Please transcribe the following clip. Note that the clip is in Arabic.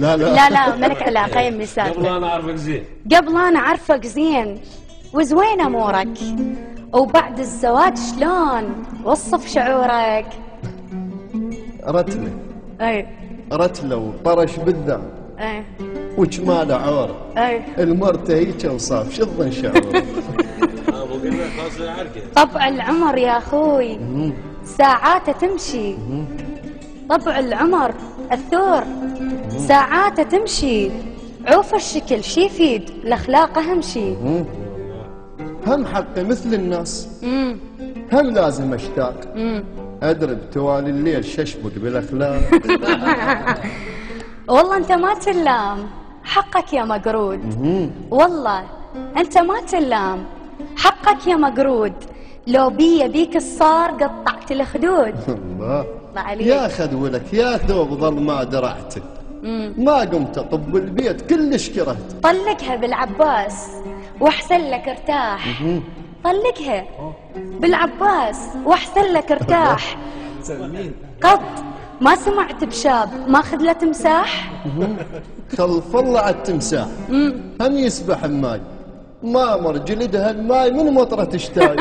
لا لا لا لا ملك لا خيم مثال. قبل انا اعرفك زين. قبل انا اعرفك زين وزوين امورك، وبعد الزواج شلون؟ وصف شعورك. رتله اي رتله وطرش بالذنب اي وجماله عور اي. المرته هيك وصاف شو تظن شعور؟ ابو قلنا خلاص العركه. طبع العمر يا اخوي ساعاته تمشي. طبع العمر الثور ساعاته تمشي. عوف الشكل شي يفيد، الاخلاق اهم شي. هم حقي مثل الناس، هم لازم اشتاق اضرب توالي الليل ششبك بالاخلاق. والله انت ما تلام، حقك يا مقرود. والله انت ما تلام، حقك يا مقرود. لو بيك الصار قطعت الخدود. الله عليك. يا خذولك يا ثوب ظل ما درعتك، ما قمت اطب البيت كلش كرهت. طلقها بالعباس واحسن لك ارتاح. طلقها بالعباس واحسن لك ارتاح. قط ما سمعت بشاب ماخذ له تمساح. خلف الله على التمساح هم يسبح الماي، ما مر جلدها الماي من مطره تشتاي.